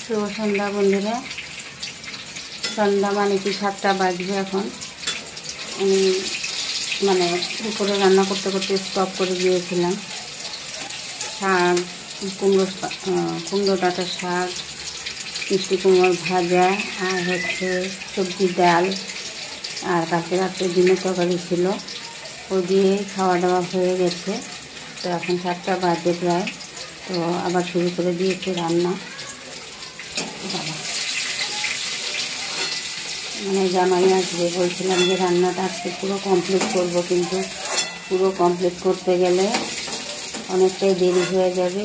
শুভ সন্ধ্যা বন্ধুরা। সন্ধ্যা মানে কি 7টা বাজবে এখন। আমি দুপুরে রান্না করতে করতে স্টপ করে দিয়েছিলাম। শাক, কুমড়ো ডাঁটার শাক, মিষ্টি কুমড়োর ভাজা, আর হচ্ছে সবজি ডাল, আর কালকে রাত্রে ডিমের তরকারি ছিল। ওই দিয়ে খাওয়া দাওয়া হয়ে গেছে। তো এখন 7টা বাজে প্রায়। তো আবার শুরু করে দিয়েছি রান্না। জামাই আসবে, বলছিলাম যে রান্নাটা আজকে পুরো কমপ্লিট করব, কিন্তু পুরো কমপ্লিট করতে গেলে অনেকটাই দেরি হয়ে যাবে,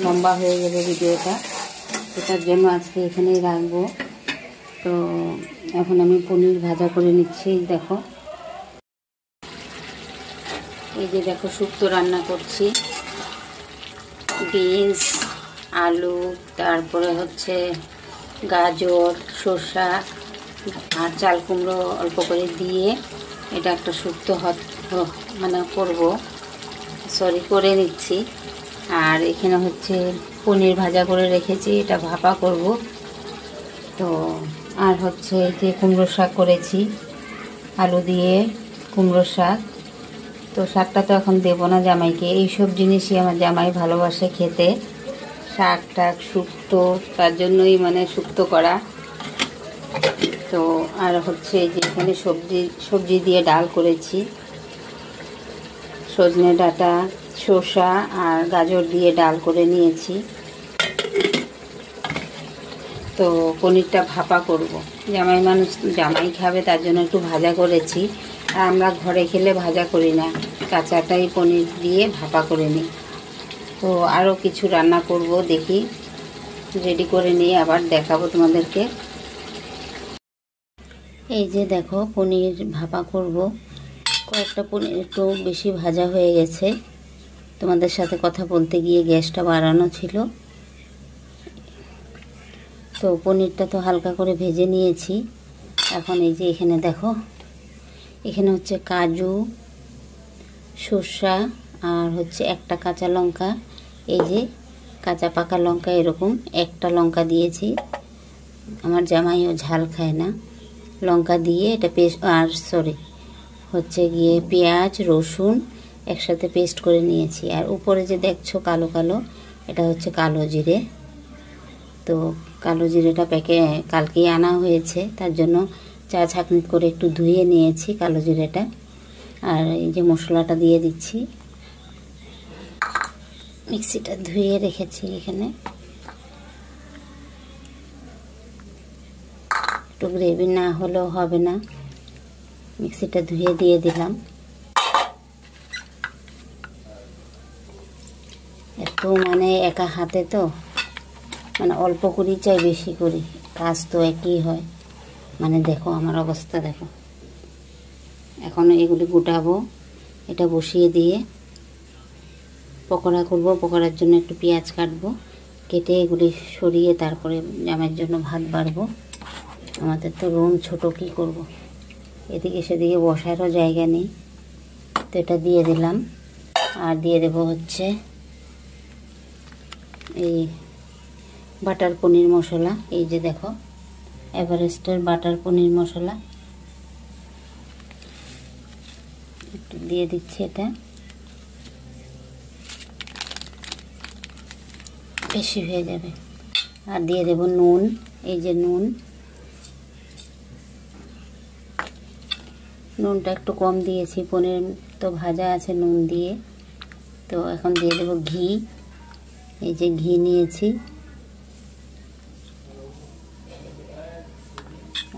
লম্বা হয়ে যাবে ভিডিওটা। সেটার জন্য আজকে এখানেই রাখবো। তো এখন আমি পনির ভাজা করে নিচ্ছি। দেখো, এই যে দেখো শুক্তো রান্না করছি। বিনস, আলু, তারপরে হচ্ছে গাজর, শসা আর চাল কুমড়ো অল্প করে দিয়ে এটা একটা শুক্তো করে নিচ্ছি। আর এখানে হচ্ছে পনির ভাজা করে রেখেছি, এটা ভাপা করব। তো আর হচ্ছে যে কুমড়ো শাক করেছি, আলু দিয়ে কুমড়ো শাক। তো শাকটা তো এখন দেবো না জামাইকে, এইসব জিনিসই আমার জামাই ভালোবাসে খেতে, শাক টাক শুক্তো, তার জন্যই শুক্তো করা। তো আর হচ্ছে যে এখানে সবজি দিয়ে ডাল করেছি, সজনে ডাঁটা, শসা আর গাজর দিয়ে ডাল করে নিয়েছি। তো পনিরটা ভাপা করব, জামাই খাবে, তার জন্য একটু ভাজা করেছি। আর আমরা ঘরে খেলে ভাজা করি না, কাঁচাটাই পনির দিয়ে ভাপা করে নিই। তো আরও কিছু রান্না করব, দেখি রেডি করে নিয়ে আবার দেখাবো তোমাদেরকে। এই যে দেখো, পনির ভাপা করব। কয়েকটা পনির একটু বেশি ভাজা হয়ে গেছে, তোমাদের সাথে কথা বলতে গিয়ে গ্যাসটা বাড়ানো ছিল। তো পনিরটা তো হালকা করে ভেজে নিয়েছি। এখন এই যে এখানে দেখো, এখানে হচ্ছে কাজু, শসা আর হচ্ছে একটা কাঁচা লঙ্কা, এই যে কাঁচা পাকা লঙ্কা, এরকম একটা লঙ্কা দিয়েছি। আমার জামাইও ঝাল খায় না, লঙ্কা দিয়ে এটা পেস্ট, আর হচ্ছে গিয়ে পেঁয়াজ রসুন একসাথে পেস্ট করে নিয়েছি। আর উপরে যে দেখছো কালো কালো, এটা হচ্ছে কালো জিরে। তো কালো জিরেটা কালকেই আনা হয়েছে, তার জন্য চা ছাঁকনি করে একটু ধুয়ে নিয়েছি কালো জিরেটা। আর এই যে মশলাটা দিয়ে দিচ্ছি, মিক্সিটা ধুয়ে রেখেছি এখানে। একটু গ্রেভি না হলেও হবে না, মিক্সিটা ধুয়ে দিয়ে দিলাম। একটু একা হাতে তো অল্প করি চাই বেশি করি, কাজ তো একই হয়। দেখো আমার অবস্থা দেখো। এখন এগুলি গোটাবো, এটা বসিয়ে দিয়ে পকোড়া করব। পকোড়ার জন্য একটু পেঁয়াজ কাটবো, কেটে এগুলি সরিয়ে তারপরে জামাইয়ের জন্য ভাত বাড়বো। আমাদের তো রুম ছোট, কি করব, এদিকে সেদিকে বসারও জায়গা নেই। তো এটা দিয়ে দিলাম। আর দিয়ে দেব হচ্ছে এই বাটার পনির মশলা। এই যে দেখো, এভারেস্টের বাটার পনির মশলা একটু দিয়ে দিচ্ছি, এটা বেশি হয়ে যাবে। আর দিয়ে দেব নুন, এই যে নুনটা একটু কম দিয়েছি, পনির তো ভাজা আছে নুন দিয়ে। তো এখন দিয়ে দেব ঘি, এই যে ঘি নিয়েছি।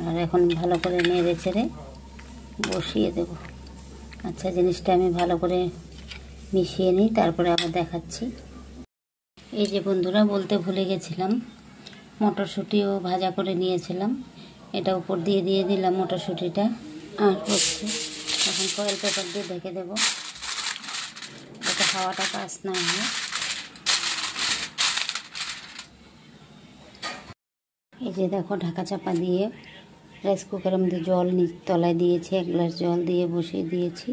আর এখন ভালো করে নেড়ে চেড়ে বসিয়ে দেব। আচ্ছা, জিনিসটা আমি ভালো করে মিশিয়ে নিই, তারপরে আবার দেখাচ্ছি। এই যে বন্ধুরা, বলতে ভুলে গেছিলাম, মটরশুঁটিও ভাজা করে নিয়েছিলাম, এটা উপর দিয়ে দিলাম মটরশুঁটিটা। আর হচ্ছে এখন ফয়েল পেপার দিয়ে ঢেকে দেব, যাতে হাওয়াটা পাস না হয়। এই যে দেখো, ঢাকা চাপা দিয়ে রাইস কুকারের মধ্যে জল তলায় দিয়েছি, 1 গ্লাস জল দিয়ে বসিয়ে দিয়েছি।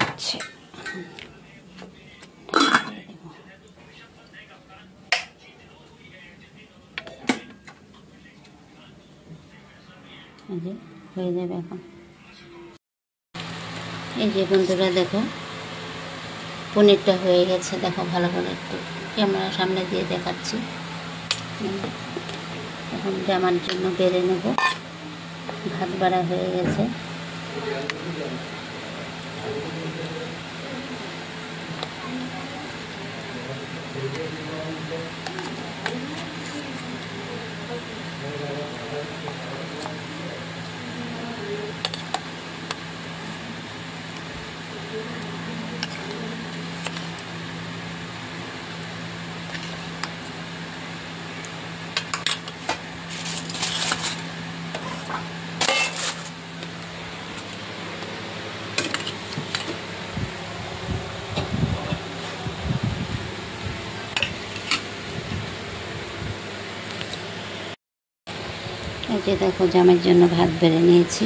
আচ্ছা, এই যে হয়ে যাবে এখন। এই যে বন্ধুরা দেখো পনিরটা হয়ে গেছে, দেখো ভালো করে একটু ক্যামেরার সামনে দিয়ে দেখাচ্ছি। এখন জামার জন্য বেড়ে নেব। ভাত বাড়া হয়ে গেছে। এই যে দেখো জামাইয়ের জন্য ভাত বেড়ে নিয়েছি।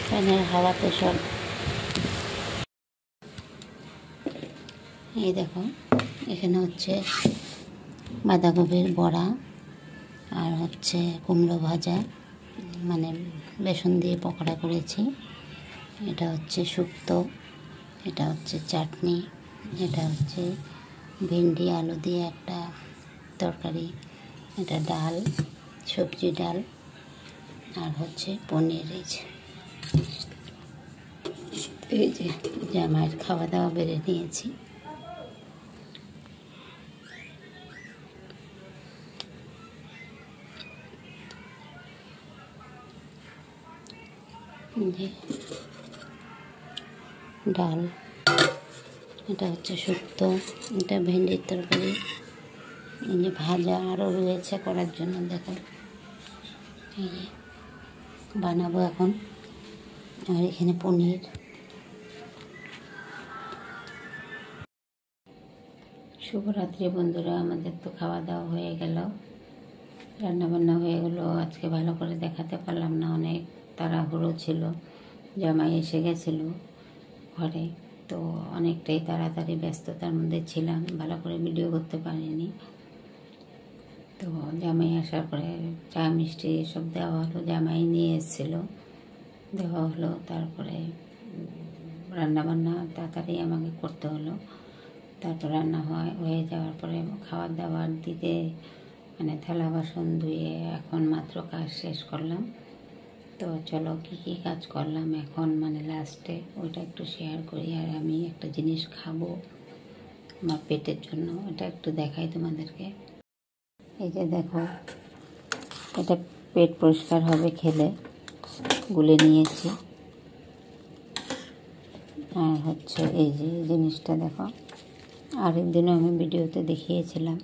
ফ্যানের হাওয়াতে সব। এই দেখো এখানে হচ্ছে বাঁধাকপির বড়া আর হচ্ছে কুমড়ো ভাজা, মানে বেসন দিয়ে পকোড়া করেছি। এটা হচ্ছে শুক্তো, এটা হচ্ছে চাটনি, এটা হচ্ছে ভেন্ডি আলু দিয়ে একটা তরকারি, এটা ডাল, সবজি ডাল, আর হচ্ছে পনির। এই যে জামাইয়ের খাওয়া দাওয়া বেড়ে নিয়েছি। ডাল, এটা হচ্ছে শুক্তো, এটা ভেন্ডির তরকারি, এই যে ভাজা আরও রয়েছে করার জন্য। দেখো এই যে বানাবো এখন। আর এখানে পনির। শুভরাত্রি বন্ধুরা, আমাদের তো খাওয়া দাওয়া হয়ে গেল, রান্নাবান্না হয়ে গেলো। আজকে ভালো করে দেখাতে পারলাম না, অনেক তাড়াহুড়ো ছিল, জামাই এসে গেছিলো ঘরে, তো অনেকটাই তাড়াতাড়ি ব্যস্ততার মধ্যে ছিলাম, ভালো করে ভিডিও করতে পারিনি। তো জামাই আসার পরে চা মিষ্টি এসব দেওয়া হলো, জামাই নিয়ে এসেছিলো, দেওয়া হলো। তারপরে রান্নাবান্না তাড়াতাড়ি আমাকে করতে হলো। তারপর রান্না হয়ে যাওয়ার পরে খাবার দাবার দিতে, মানে থালা বাসন ধুয়ে এখন মাত্র কাজ শেষ করলাম। তো চলো কী কী কাজ করলাম এখন, মানে লাস্টে ওইটা একটু শেয়ার করি। আর আমি একটা জিনিস খাবো আমার পেটের জন্য, এটা একটু দেখাই তোমাদেরকে। এই যে দেখো, এটা পেট পরিষ্কার হবে খেলে, গুলে নিয়েছি। আর হচ্ছে এই যে জিনিসটা দেখো, আরেকদিনও আমি ভিডিওতে দেখিয়েছিলাম।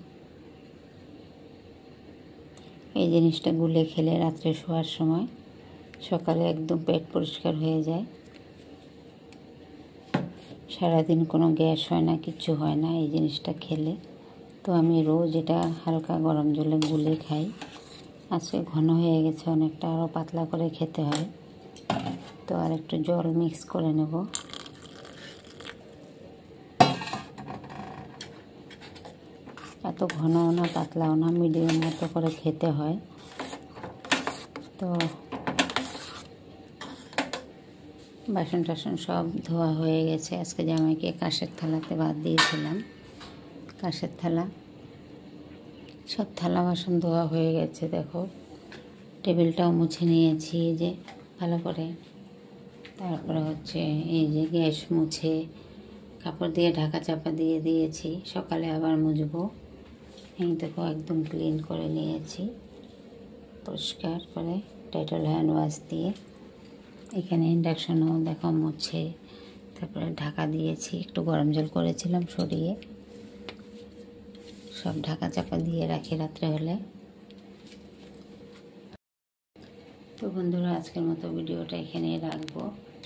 এই জিনিসটা গুলে খেলে রাত্রে শোয়ার সময় সকালে একদম পেট পরিষ্কার হয়ে যায়, সারাদিন কোনো গ্যাস হয় না, কিচ্ছু হয় না এই জিনিসটা খেলে। তো আমি রোজ এটা হালকা গরম জলে গুলে খাই। আজকে ঘন হয়ে গেছে অনেকটা, আরও পাতলা করে খেতে হয়। তো আর একটু জল মিক্স করে নেব। এত ঘনও না পাতলাও না, মিডিয়াম মতো করে খেতে হয়। তো বাসন টাসন সব ধোয়া হয়ে গেছে। আজকে জামাইকে কাঁসের থালাতে ভাত দিয়েছিলাম, কাঁসের থালা, সব থালা বাসন ধোয়া হয়ে গেছে। দেখো টেবিলটাও মুছে নিয়েছি এই যে ভালো করে। তারপরে হচ্ছে এই যে গ্যাস মুছে কাপড় দিয়ে ঢাকা চাপা দিয়ে দিয়েছি, সকালে আবার মুছবো। এই দেখো একদম ক্লিন করে নিয়েছি, পরিষ্কার করে ডেটল হ্যান্ড ওয়াশ দিয়ে। এখানে ইন্ডাকশনও দেখো মুছে তারপরে ঢাকা দিয়েছি, একটু গরম জল করেছিলাম সরিয়ে, সব ঢাকা চাপা দিয়ে রাখি রাত্রে হলে। তো বন্ধুরা আজকের মতো ভিডিওটা এখানেই রাখবো।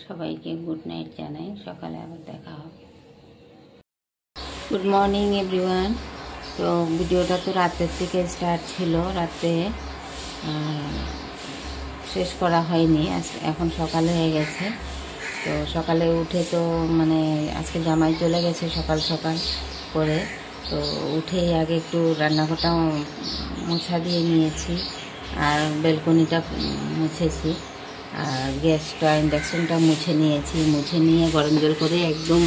সবাইকে গুড নাইট জানাই, সকালে আবার দেখা হবে। Good morning everyone. তো ভিডিওটা তো রাতের থেকে স্টার্ট ছিল, রাতে শেষ করা হয়নি, এখন সকালে হয়ে গেছে। তো সকালে উঠে তো মানে আজকে জামাই চলে গেছে সকাল সকাল করে, তো উঠেই আগে একটু রান্নাঘরটা মোছা দিয়ে নিয়েছি, আর বেলকনিটা মুছেছি, আর গ্যাসটা ইন্ডাকশনটা মুছে নিয়েছি। মুছে নিয়ে গরম জল করে একদম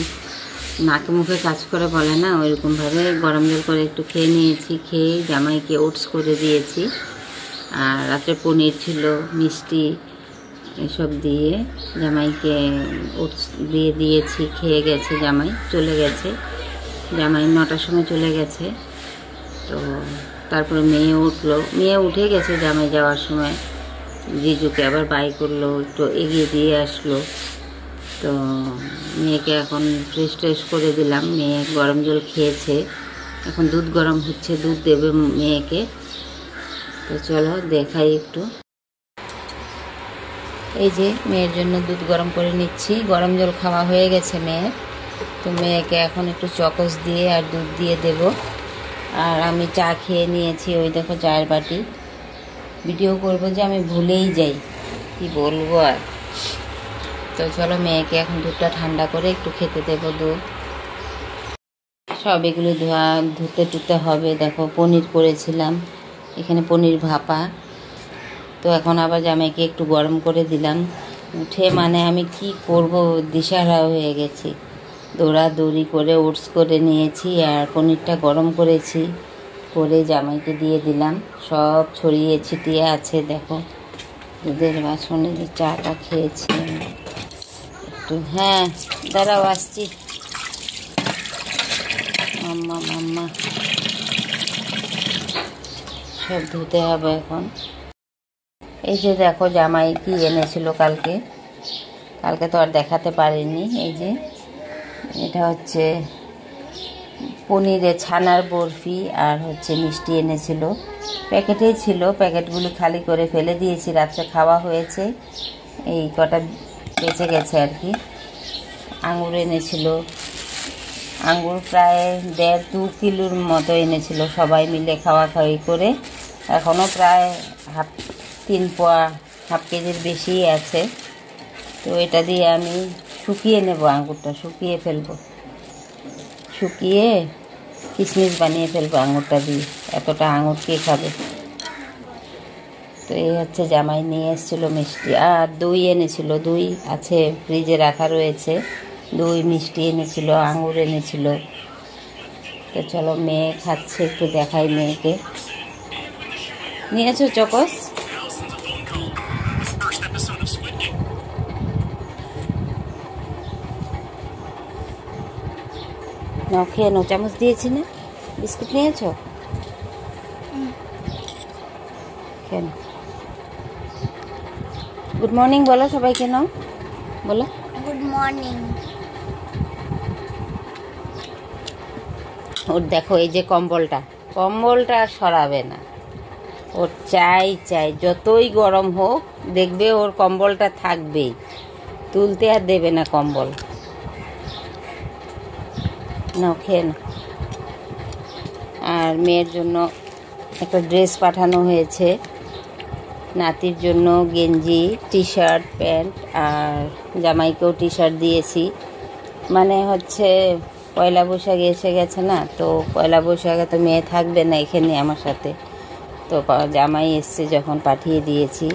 নাকে মুখে কাজ করে বলে না, ওইরকমভাবে গরম জল করে একটু খেয়ে নিয়েছি। খেয়ে জামাইকে ওটস করে দিয়েছি, আর রাত্রে পনির ছিল, মিষ্টি এসব দিয়ে জামাইকে ওটস দিয়ে দিয়েছি। খেয়ে গেছে জামাই, চলে গেছে জামাই 9টার সময় চলে গেছে। তো তারপরে মেয়ে উঠলো, মেয়ে উঠে গেছে জামাই যাওয়ার সময়, জিজুকে আবার বাই করলো, একটু এগিয়ে দিয়ে আসলো। তো মেয়েকে এখন ফ্রেশ করে দিলাম। মেয়ে গরম জল খেয়েছে, এখন দুধ গরম হচ্ছে, দুধ দেবে মেয়েকে। তো চলো দেখাই একটু। এই যে মেয়ের জন্য দুধ গরম করে নিচ্ছি। গরম জল খাওয়া হয়ে গেছে মেয়ের, তো মেয়েকে এখন একটু চকস দিয়ে আর দুধ দিয়ে দেব। আর আমি চা খেয়ে নিয়েছি, ওই দেখো চায়ের বাটি। ভিডিও করবো যে আমি ভুলেই যাই, কি বলবো আর। তো চলো মেয়েকে এখন দুধটা ঠান্ডা করে একটু খেতে দেবো দুধ। সব এগুলো ধুতে টুতে হবে। দেখো পনির করেছিলাম, এখানে পনির ভাপা। তো এখন আবার জামাইকে একটু গরম করে দিলাম। উঠে মানে আমি কি করব দিশাহারা হয়ে গেছি। দৌড়াদৌড়ি করে ওটস করে নিয়েছি, আর পনিরটা গরম করেছি, করে জামাইকে দিয়ে দিলাম। সব ছড়িয়ে ছিটিয়ে আছে দেখো দুধের বাসনে যে চাটা খেয়েছি একটু। হ্যাঁ দাঁড়াও আসছি। মাম্মা মাম্মা সব ধুতে হবে এখন। এই যে দেখো জামাই কি এনেছিল কালকে তো আর দেখাতে পারিনি। এই যে এটা হচ্ছে পনিরের ছানার বরফি, আর হচ্ছে মিষ্টি এনেছিল, প্যাকেটেই ছিল। প্যাকেটগুলো খালি করে ফেলে দিয়েছি, রাত্রে খাওয়া হয়েছে, এই কটা বেঁচে গেছে আর কি। আঙুর এনেছিল, আঙুর প্রায় 1.5-2 কিলোর মতো এনেছিল, সবাই মিলে খাওয়া খাওয়ি করে। এখনও প্রায় 3 পোয়া, হাফ কেজির বেশি আছে। তো এটা দিয়ে আমি শুকিয়ে নেব, আঙুরটা শুকিয়ে ফেলবো, শুকিয়ে কিশমিশ বানিয়ে ফেলবো আঙুরটা দিয়ে। এতটা আঙুর কে খাবে। তো এই হচ্ছে জামাই নিয়ে এসেছিলো মিষ্টি, আর দই এনেছিল, দই আছে ফ্রিজে রাখা রয়েছে। দই মিষ্টি এনেছিল, আঙুর এনেছিল। তো চলো মেয়ে খাচ্ছে, একটু দেখাই মেয়েকে। নিয়েছো চকস? নাও খেয়ে নাও, চামচ দিয়েছি না? বিস্কুট নিয়েছো? খেয়ে নাও। গুড মর্নিং বলো সবাইকে, নাও বলো গুড মর্নিং। ওর দেখো এই যে কম্বলটা আর সরাবে না, ওর চাই যতই গরম হোক দেখবে ওর কম্বলটা থাকবেই, তুলতে আর দেবে না কম্বল। নাও খেয়ে নাও। আর মেয়ের জন্য একটা ড্রেস পাঠানো হয়েছে, নাতির জন্য গেঞ্জি, টি শার্ট, প্যান্ট, আর জামাইকেও টি শার্ট দিয়েছি। মানে হচ্ছে পয়লা বৈশাখে এসে গেছে না, তো পয়লা বৈশাখে তো মেয়ে থাকবে না এখানে আমার সাথে। তো জামাই এসছে যখন পাঠিয়ে দিয়েছি।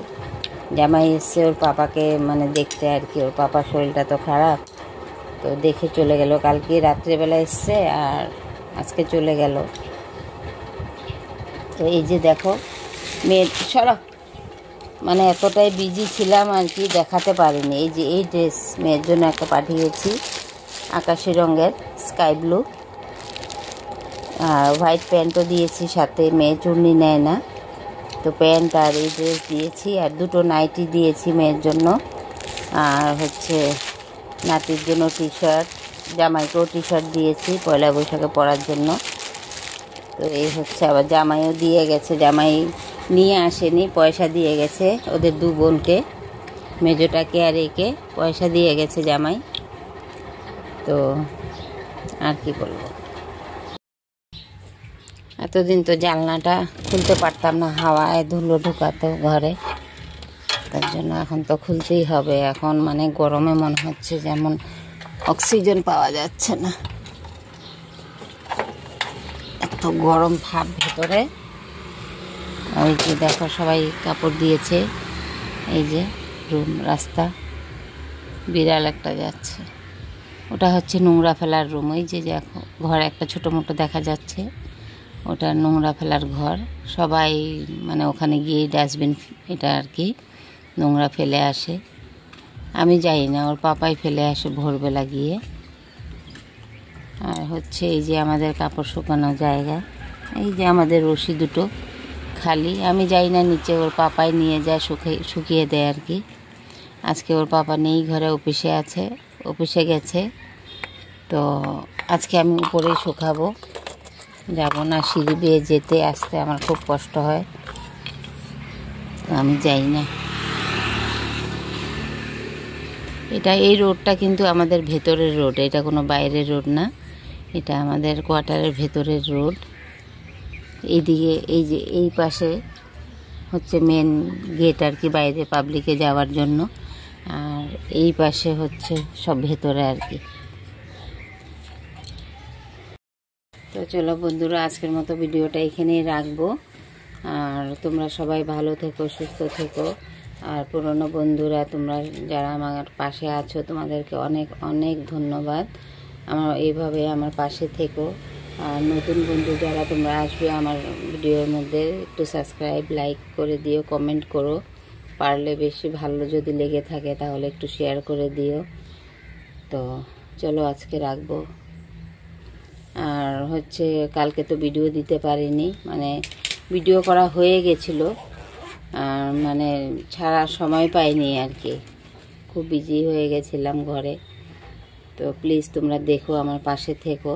জামাই এসছে ওর পাপাকে মানে দেখতে আর কি, ওর পাপার শরীরটা তো খারাপ, তো দেখে চলে গেল। কালকে রাত্রেবেলা এসছে আর আজকে চলে গেল। তো এই যে দেখো মেয়ে, সরো, মানে এতটাই বিজি ছিলাম আর কি দেখাতে পারিনি। এই যে এই ড্রেস মেয়ের জন্য একটা পাঠিয়েছি, আকাশি রঙের, স্কাই ব্লু, আর হোয়াইট প্যান্টও দিয়েছি সাথে, মেয়ে চুন্নি নেয় না, তো প্যান্ট আর এই ড্রেস দিয়েছি। আর দুটো নাইটি দিয়েছি মেয়ের জন্য, আর হচ্ছে নাতির জন্য টি শার্ট, জামাইকেও টি শার্ট দিয়েছি পয়লা বৈশাখে পরার জন্য। তো এই হচ্ছে, আবার জামাইও দিয়ে গেছে, জামাই নিয়ে আসেনি, পয়সা দিয়ে গেছে ওদের 2 বোনকে, মেজোটাকে আর একে পয়সা দিয়ে গেছে জামাই। তো আর কি বলবো, এতদিন তো জানলাটা খুলতে পারতাম না, হাওয়ায় ধুলো ঢুকাতো ঘরে। তার জন্য এখন তো খুলতেই হবে। এখন মানে গরমে মনে হচ্ছে যেমন অক্সিজেন পাওয়া যাচ্ছে না, এত গরম ভাব ভেতরে। ওই যে দেখো সবাই কাপড় দিয়েছে, এই যে রুম, রাস্তা, বিড়াল একটা যাচ্ছে, ওটা হচ্ছে নোংরা ফেলার রুম। ওই যে দেখো ঘর একটা ছোটো মোটো দেখা যাচ্ছে, ওটা নোংরা ফেলার ঘর। সবাই মানে ওখানে গিয়ে ডাস্টবিন, এটা আর কি, নোংরা ফেলে আসে। আমি যাই না, ওর পাপাই ফেলে আসে ভোরবেলা গিয়ে। আর হচ্ছে এই যে আমাদের কাপড় শুকানোর জায়গা, এই যে আমাদের রশি দুটো খালি, আমি যাই না নিচে, ওর পাপাই নিয়ে যায়, শুকিয়ে দেয় আর কি। আজকে ওর পাপা নেই ঘরে, অফিসে আছে, অফিসে গেছে। তো আজকে আমি উপরেই শুকাবো, যাব না, সিঁড়ি বেয়ে যেতে আসতে আমার খুব কষ্ট হয়, তো আমি যাই না। এটা এই রোডটা কিন্তু আমাদের ভেতরের রোড, এটা কোনো বাইরের রোড না, এটা আমাদের কোয়ার্টারের ভেতরের রোড। এইদিকে এই যে এই পাশে হচ্ছে মেন গেট আর কি, বাইরে পাবলিকে যাওয়ার জন্য, আর এই পাশে হচ্ছে সব ভেতরে আর কি। তো চলো বন্ধুরা, আজকের মতো ভিডিওটা এখানেই রাখবো। আর তোমরা সবাই ভালো থেকো, সুস্থ থেকো। আর পুরনো বন্ধুরা তোমরা যারা আমার পাশে আছো, তোমাদেরকে অনেক অনেক ধন্যবাদ। এইভাবে আমার পাশে থেকো। আর নতুন বন্ধু যারা তোমরা আসবে আমার ভিডিওর মধ্যে, একটু সাবস্ক্রাইব, লাইক করে দিও, কমেন্ট করো, পারলে বেশি ভালো যদি লেগে থাকে তাহলে একটু শেয়ার করে দিও। তো চলো আজকে রাখবো। আর হচ্ছে কালকে তো ভিডিও দিতে পারিনি, মানে ভিডিও করা হয়ে গেছিলো, আর মানে ছাড়ার সময় পাইনি আর কি, খুব বিজি হয়ে গেছিলাম ঘরে। তো প্লিজ তোমরা দেখো, আমার পাশে থেকো।